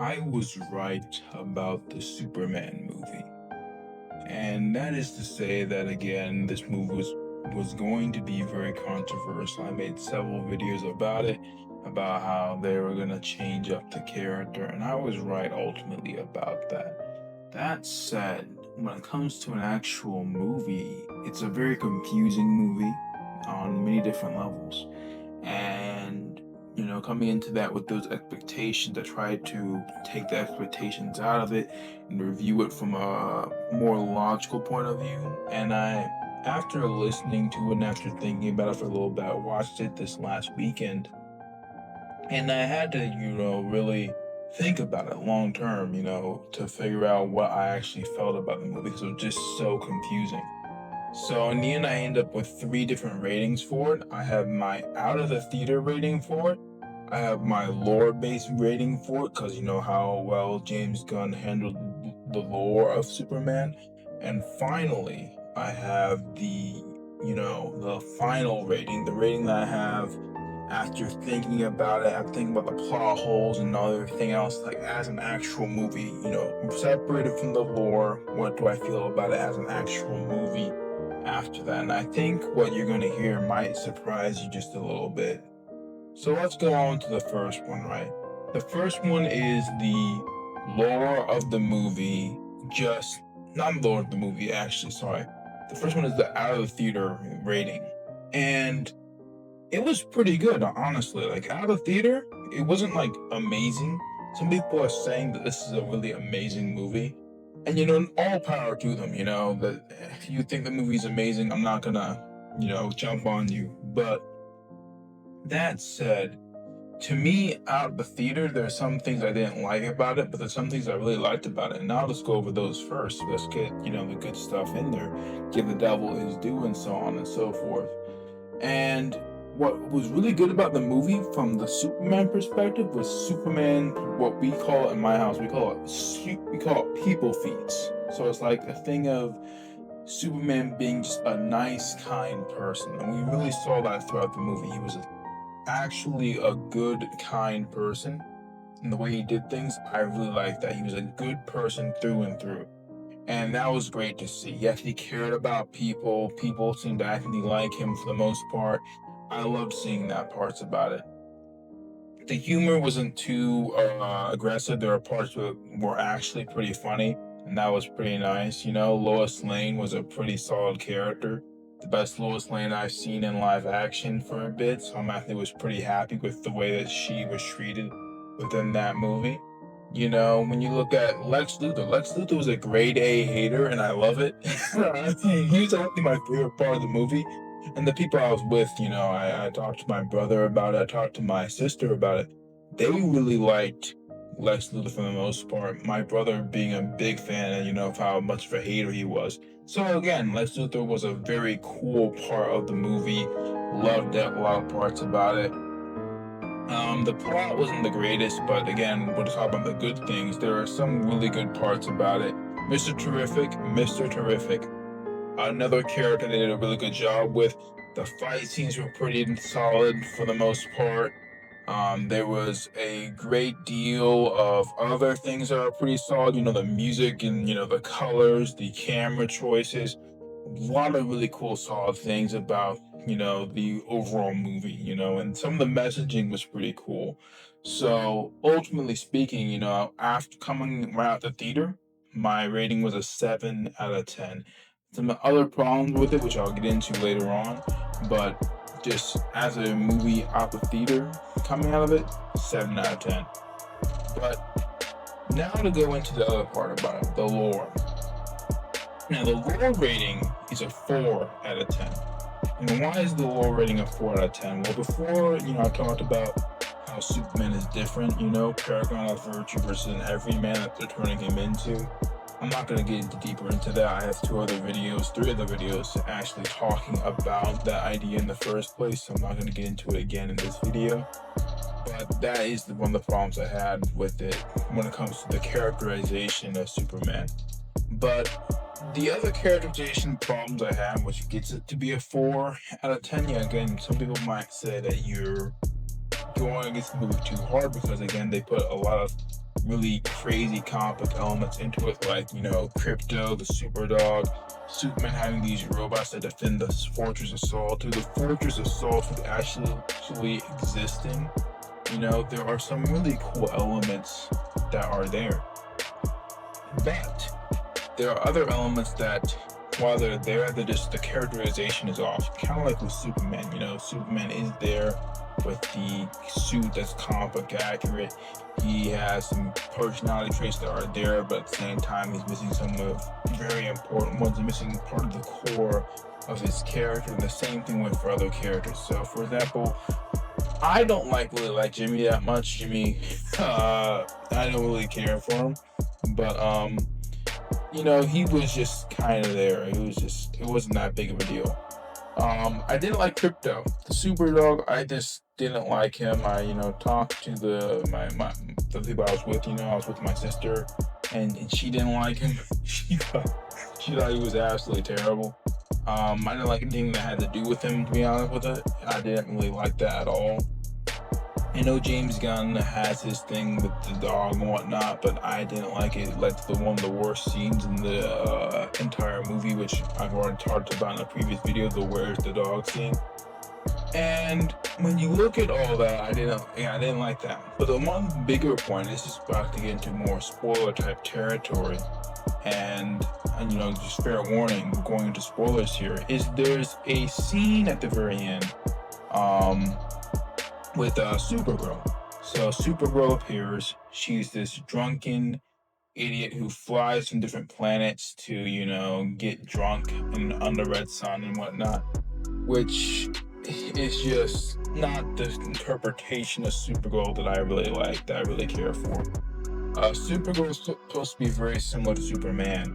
I was right about the Superman movie. And that is to say that again, this movie was going to be very controversial. I made several videos about it, about how they were gonna change up the character, and I was right ultimately about that. That said, when it comes to an actual movie, it's a very confusing movie on many different levels. And coming into that with those expectations, I tried to take the expectations out of it and review it from a more logical point of view. And after listening to it and after thinking about it for a little bit, I watched it this last weekend, and I had to, really think about it long term, to figure out what I actually felt about the movie because it was just so confusing. So in the end, I end up with three different ratings for it. I have my out of the theater rating for it. I have my lore based rating for it because you know how well James Gunn handled the lore of Superman. And finally, I have the final rating, the rating that I have after thinking about it, after thinking about the plot holes and everything else, like as an actual movie, separated from the lore. What do I feel about it as an actual movie? After that. And I think what you're going to hear might surprise you just a little bit. So let's go on to the first one, right? The first one is the lore of the movie, just not lore of the movie, actually, sorry. The first one is the out of the theater rating. And it was pretty good, honestly. Like, out of theater, it wasn't like amazing. Some people are saying that this is a really amazing movie. And all power to them, that if you think the movie's amazing, I'm not gonna, jump on you. But that said, to me, out of the theater, there's some things I didn't like about it, but there's some things I really liked about it. And now let's go over those first. Let's get, the good stuff in there. Give the devil his due and so on and so forth. And what was really good about the movie from the Superman perspective was Superman, what we call it in my house, we call it people feats. So it's like a thing of Superman being just a nice, kind person. And we really saw that throughout the movie. He was actually a good, kind person. And the way he did things, I really liked that. He was a good person through and through. And that was great to see. He actually cared about people. People seemed to actually like him for the most part. I loved seeing that parts about it. The humor wasn't too aggressive. There were parts that were actually pretty funny, and that was pretty nice. Lois Lane was a pretty solid character. The best Lois Lane I've seen in live action for a bit, so I'm actually was pretty happy with the way that she was treated within that movie. When you look at Lex Luthor was a grade A hater, and I love it. He's actually my favorite part of the movie. And the people I was with, I talked to my brother about it, I talked to my sister about it. They really liked Lex Luthor for the most part. My brother being a big fan and, of how much of a hater he was. So again, Lex Luthor was a very cool part of the movie. Loved a lot of parts about it. The plot wasn't the greatest, but again, we're talking about the good things. There are some really good parts about it. Mr. Terrific. Another character they did a really good job with. The fight scenes were pretty solid for the most part. There was a great deal of other things that are pretty solid. The music and the colors, the camera choices. A lot of really cool, solid things about the overall movie. And some of the messaging was pretty cool. So ultimately speaking, after coming right out the theater, my rating was a 7 out of 10. Some other problems with it, which I'll get into later on, but just as a movie out the theater, coming out of it, 7 out of 10. But now to go into the other part about it, the lore. Now the lore rating is a 4 out of 10. And why is the lore rating a 4 out of 10? Well, before, I talked about how Superman is different, Paragon of Virtue versus an everyman that they're turning him into. I'm not going to get deeper into that. I have three other videos actually talking about that idea in the first place, so I'm not going to get into it again in this video. But that is one of the problems I had with it when it comes to the characterization of Superman. But the other characterization problems I have, which gets it to be a 4 out of 10, yeah, again, some people might say that you're going against the movie too hard because again they put a lot of really crazy comic book elements into it, like Crypto, the super dog, Superman having these robots that defend the Fortress of Sol, to the Fortress of Sol actually existing. There are some really cool elements that are there, but there are other elements that, while they're there, the characterization is off. Kind of like with Superman. Superman is there with the suit that's comic book accurate. He has some personality traits that are there, but at the same time, he's missing some of very important ones. He's missing part of the core of his character. And the same thing went for other characters. So, for example, I don't really like Jimmy that much. Jimmy, I don't really care for him, but he was just kind of there. It wasn't that big of a deal. I didn't like Crypto, the super dog. I just didn't like him. I, talked to the people I was with. I was with my sister, and she didn't like him. She thought he was absolutely terrible. I didn't like anything that had to do with him, to be honest with it. I didn't really like that at all. I know James Gunn has his thing with the dog and whatnot, but I didn't like it. It led to one of the worst scenes in the entire movie, which I've already talked about in a previous video, the "Where's the Dog" scene. And when you look at all that, I didn't like that. But the one bigger point, this is about to get into more spoiler type territory, and just fair warning, we're going into spoilers here, is there's a scene at the very end, with Supergirl. So Supergirl appears. She's this drunken idiot who flies from different planets to, get drunk under red sun and whatnot, which is just not the interpretation of Supergirl that I really like, that I really care for. Supergirl is supposed to be very similar to Superman,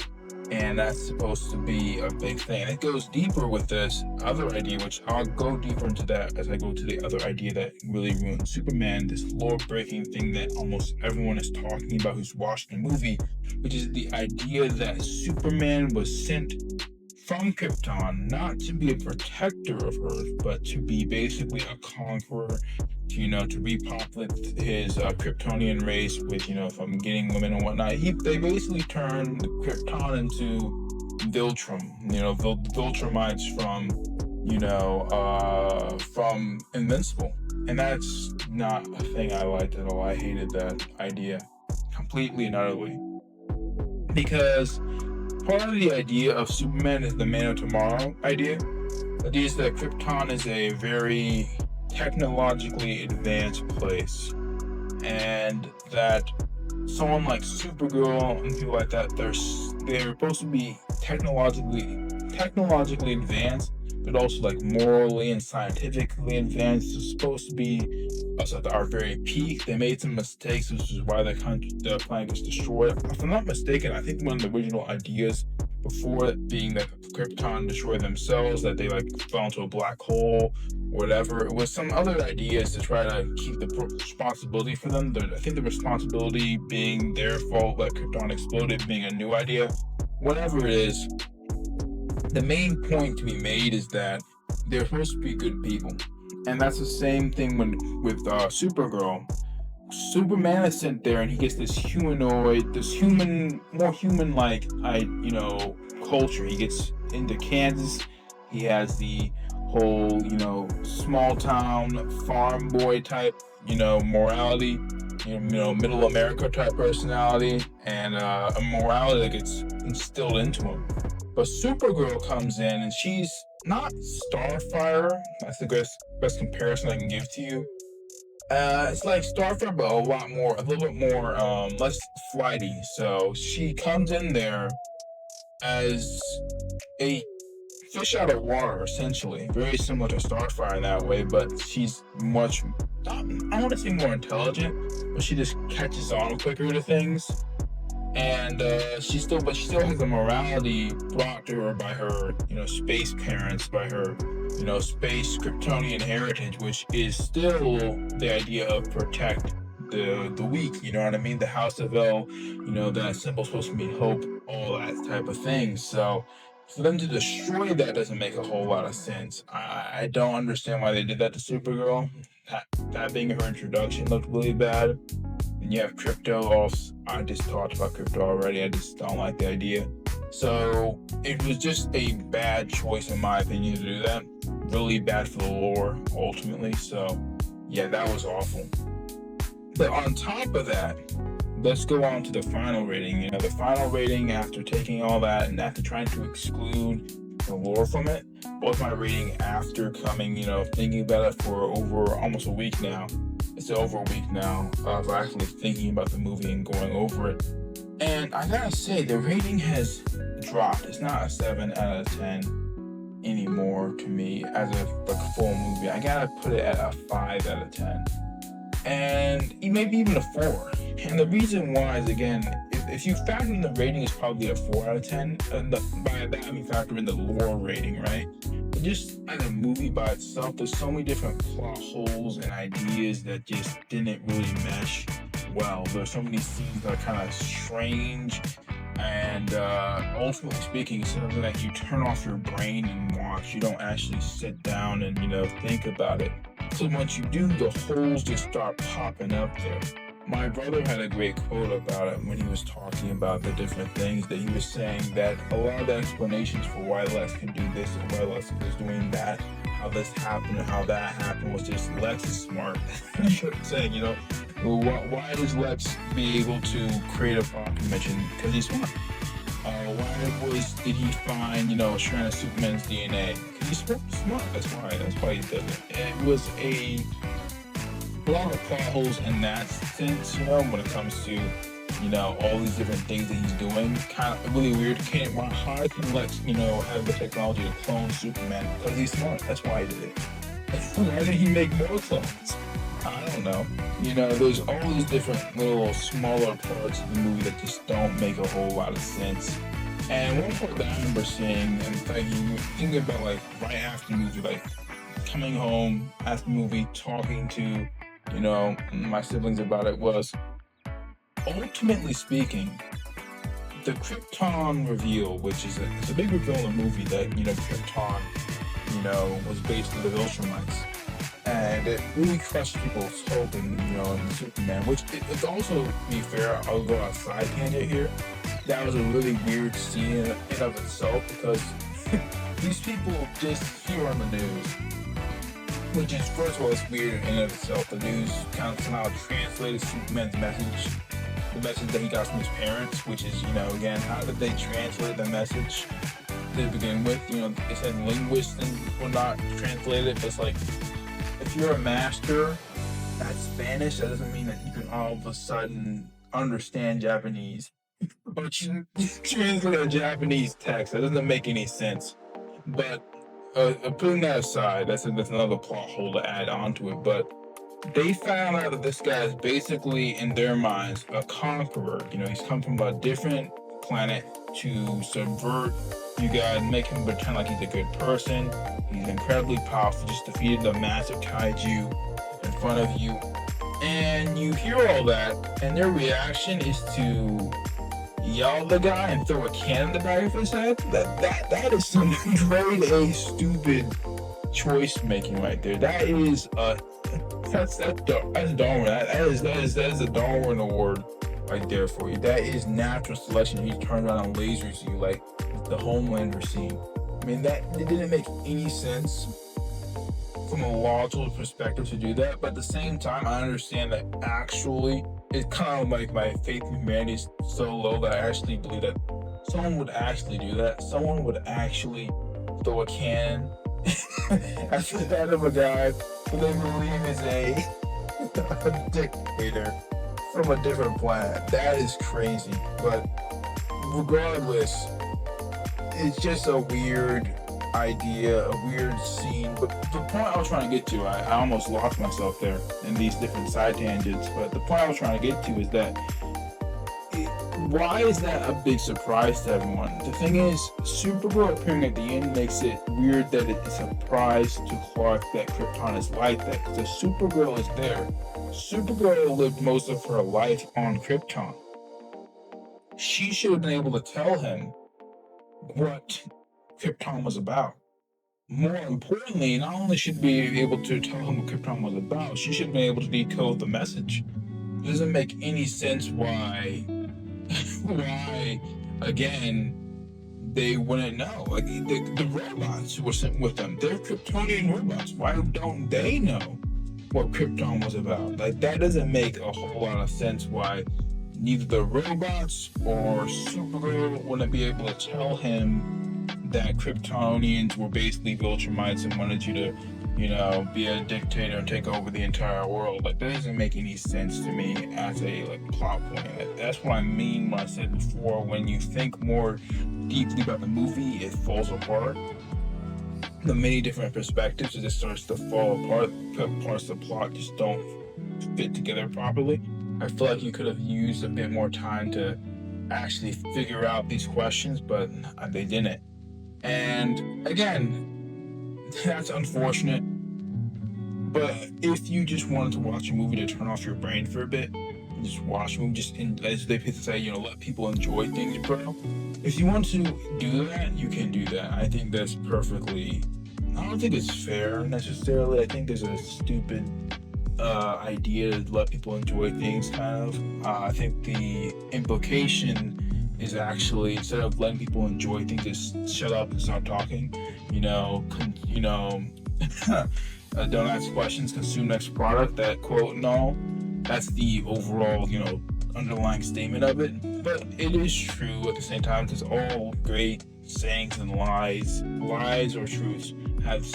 and that's supposed to be a big thing. And it goes deeper with this other idea, which I'll go deeper into that as I go to the other idea that really ruined Superman, this lore-breaking thing that almost everyone is talking about who's watched the movie, which is the idea that Superman was sent from Krypton not to be a protector of Earth, but to be basically a conqueror, to repopulate his Kryptonian race with, from getting women and whatnot. They basically turned Krypton into Viltrum, Viltrumites from Invincible. And that's not a thing I liked at all. I hated that idea completely and utterly. Because part of the idea of Superman is the Man of Tomorrow idea. The idea is that Krypton is a very technologically advanced place, and that someone like Supergirl and people like that, they're supposed to be technologically advanced, but also like morally and scientifically advanced. They're supposed to be also at our very peak. They made some mistakes, which is why the planet gets destroyed. If I'm not mistaken, I think one of the original ideas before it being that Krypton destroyed themselves, that they fell into a black hole, or whatever. It was some other ideas to try to keep the responsibility for them. I think the responsibility being their fault that Krypton exploded being a new idea. Whatever it is, the main point to be made is that they're supposed to be good people. And that's the same thing with Supergirl. Superman is sent there and he gets this more human-like, culture. He gets into Kansas. He has the whole, small town farm boy type, morality, middle America type personality, and a morality that gets instilled into him. But Supergirl comes in and she's not Starfire. That's the best comparison I can give to you. It's like Starfire, but a little bit more, less flighty. So she comes in there as a fish out of water, essentially. Very similar to Starfire in that way, but she's much, I want to say more intelligent, but she just catches on quicker to things. And she still has a morality brought to her by her, space parents, by her, space Kryptonian heritage, which is still the idea of protect the weak. You know what I mean? The House of El, that symbol's supposed to mean hope, all that type of thing. So for them to destroy that doesn't make a whole lot of sense. I don't understand why they did that to Supergirl. that being her introduction looked really bad. And you have crypto. Also, I just talked about crypto already. I just don't like the idea. So it was just a bad choice, in my opinion, to do that. Really bad for the lore, ultimately. So yeah, that was awful. But on top of that, let's go on to the final rating. The final rating, after taking all that and after trying to exclude the lore from it, was my rating after coming, thinking about it for over almost a week now. It's over a week now of actually thinking about the movie and going over it. And I gotta say, the rating has dropped. It's not a 7 out of 10 anymore to me as a full movie. I gotta put it at a 5 out of 10. And maybe even a 4. And the reason why is, again, if you factor in the rating, is probably a 4 out of 10. By that I mean factor in the lore rating, right? But just as a movie by itself, there's so many different plot holes and ideas that just didn't really mesh well. There's so many scenes that are kind of strange, and ultimately speaking, it's something that you turn off your brain and watch. You don't actually sit down and think about it. So once you do, the holes just start popping up there. My brother had a great quote about it when he was talking about the different things that he was saying, that a lot of the explanations for why Lex can do this and why Lex was doing that, how this happened and how that happened, was just Lex is smart. He kept saying, why does Lex be able to create a pop convention? Because he's smart. Why did he find, a strand of Superman's DNA? Because he's smart. That's why he did it. And it was a lot of plot holes in that sense, when it comes to, all these different things that he's doing. Kind of really weird. How can Lex, have the technology to clone Superman? Because he's smart. That's why he did it. Why did he make more clones? I don't know. There's all these different little smaller parts of the movie that just don't make a whole lot of sense. And one part that I remember seeing, and thinking about, right after the movie, coming home after the movie, talking to, my siblings about it, was, ultimately speaking, the Krypton reveal, which is it's a big reveal in the movie that, Krypton, was based on the Viltrumites. And it really crushed people's hope in Superman, which it's also, to be fair, I'll go outside tangent here. That was a really weird scene in and of itself, because these people just hear on the news, which is, first of all, it's weird in and of itself. The news kind of somehow translated Superman's message, the message that he got from his parents, which is, again, how did they translate the message to begin with? They said linguists and will not translate it, but it's like, if you're a master at Spanish, that doesn't mean that you can all of a sudden understand Japanese. But you translate a Japanese text, that doesn't make any sense. But putting that aside, that's another plot hole to add onto it. But they found out that this guy is basically, in their minds, a conqueror. He's come from a different planet to subvert you guys, make him pretend like he's a good person. He's incredibly powerful, just defeated a massive kaiju in front of you. And you hear all that, and their reaction is to yell at the guy and throw a can in the back of his head. That is some grade A stupid choice making right there. That is that's Darwin. That is a Darwin award right there for you. That is natural selection. He turned around and lasers you like the Homelander scene. I mean, it didn't make any sense from a logical perspective to do that, but at the same time, I understand that actually it's kind of like my faith in humanity is so low that I actually believe that someone would actually do that. Someone would actually throw a can at the head of a guy who they believe is a dictator from a different planet. That is crazy. But regardless, it's just a weird idea, a weird scene. But the point I was trying to get to, I almost lost myself there in these different side tangents. But the point I was trying to get to is that why is that a big surprise to everyone? The thing is, Supergirl appearing at the end makes it weird that it's a surprise to Clark that Krypton is like that. Because Supergirl is there. Supergirl lived most of her life on Krypton. She should have been able to tell him what Krypton was about. more importantly, not only should be able to tell him what Krypton was about, she should have been able to decode the message. It doesn't make any sense why, again, they wouldn't know. Like the robots who were sent with them, they're Kryptonian robots. Why don't they know what Krypton was about? Like that doesn't make a whole lot of sense. Why neither the robots or Supergirl wouldn't be able to tell him that Kryptonians were basically Viltrumites and wanted you to, be a dictator and take over the entire world. Like that doesn't make any sense to me as a plot point. That's what I mean when I said before. When you think more deeply about the movie, it falls apart. The many different perspectives, it just starts to fall apart. Parts of the plot just don't fit together properly. I feel like you could have used a bit more time to actually figure out these questions, but they didn't. And again, that's unfortunate. But if you just wanted to watch a movie to turn off your brain for a bit, just watch a movie, as they say, let people enjoy things, bro. If you want to do that, you can do that. I think that's perfectly. I don't think it's fair necessarily. I think there's a stupid idea to let people enjoy things, kind of. I think the implication is actually, instead of letting people enjoy things, just shut up and stop talking. Don't ask questions, consume next product. That quote and all. That's the overall, underlying statement of it. But it is true at the same time, because all great sayings and lies or truths, have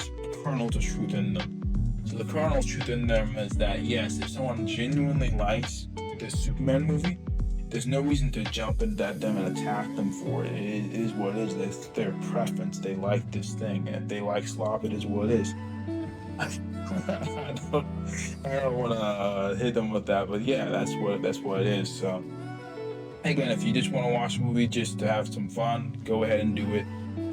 kernels of truth in them. So the kernel of truth in them is that, yes, if someone genuinely likes this Superman movie, there's no reason to jump into them and attack them for it. It is what it is. That's their preference. They like this thing. And if they like slop, it is what it is. I don't want to hit them with that, but yeah, that's what it is. So again, if you just want to watch a movie just to have some fun, go ahead and do it.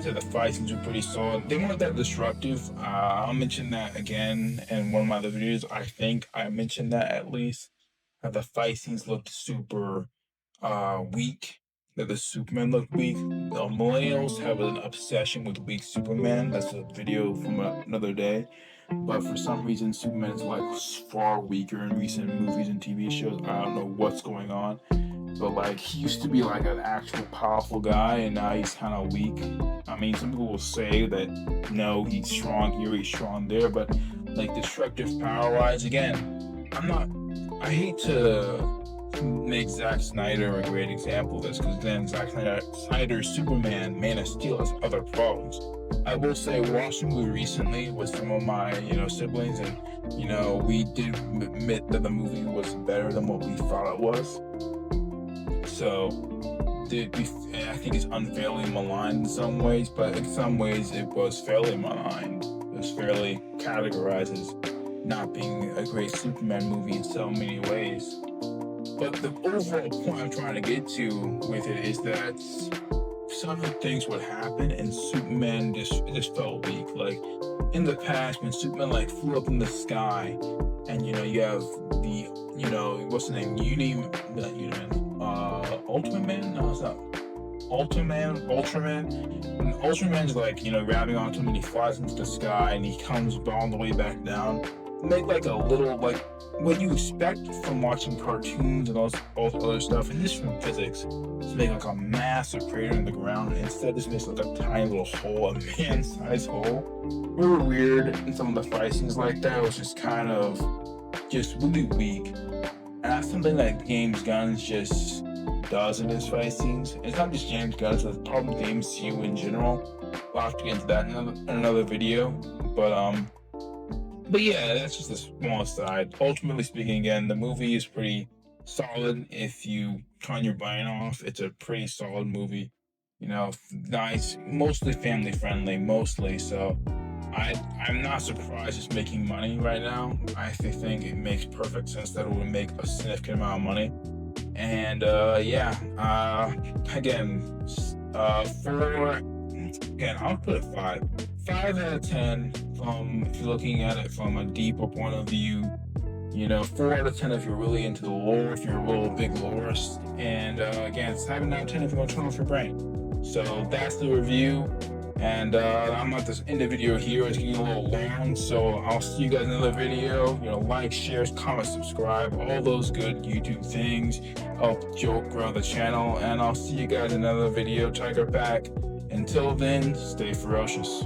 So the fight scenes were pretty solid. They weren't that destructive. I'll mention that again in one of my other videos. I think I mentioned that at least. The fight scenes looked super weak. That the Superman looked weak. Millennials have an obsession with weak Superman. That's a video from another day. But for some reason, Superman is far weaker in recent movies and TV shows. I don't know what's going on. But he used to be an actual powerful guy, and now he's kind of weak. I mean, some people will say that no, he's strong here, he's strong there, but destructive power-wise, again, I hate to make Zack Snyder a great example of this, because then Zack Snyder's Superman, Man of Steel, has other problems. I will say, watching the movie recently with some of my, siblings, and, we did admit that the movie was better than what we thought it was. So, I think it's unfairly maligned in some ways, but in some ways it was fairly maligned. It was fairly categorized as not being a great Superman movie in so many ways. But the overall point I'm trying to get to with it is that some things would happen and Superman just felt weak. In the past, when Superman flew up in the sky, and you have the what's the name? Ultraman? No, it's not. Ultraman. When Ultraman's grabbing onto him and he flies into the sky and he comes all the way back down. Make a little what you expect from watching cartoons and all other stuff, and just from physics, to make a massive crater in the ground, and instead just makes a tiny little hole, a man-sized hole. Really weird in some of the fight scenes like that. It was just kind of really weak. And that's something that James Gunn just does in his fight scenes. It's not just James Gunn, it's the problem with the MCU in general. We'll have to get into that in another video. But yeah, that's just a small aside. Ultimately speaking, again, the movie is pretty solid. If you turn your brain off, it's a pretty solid movie. Nice, mostly family friendly, mostly. So I'm not surprised it's making money right now. I think it makes perfect sense that it would make a significant amount of money. And I'll put it 5. 5 out of 10 from, if you're looking at it from a deeper point of view. 4 out of 10 if you're really into the lore, if you're a little big lorist. And 7 out of 10 if you want to turn off your brain. So that's the review. And I'm at this end the video here. It's getting a little long, so I'll see you guys in another video. Like, share, comment, subscribe, all those good YouTube things help Joe grow the channel. And I'll see you guys in another video. Tiger back. Until then, stay ferocious.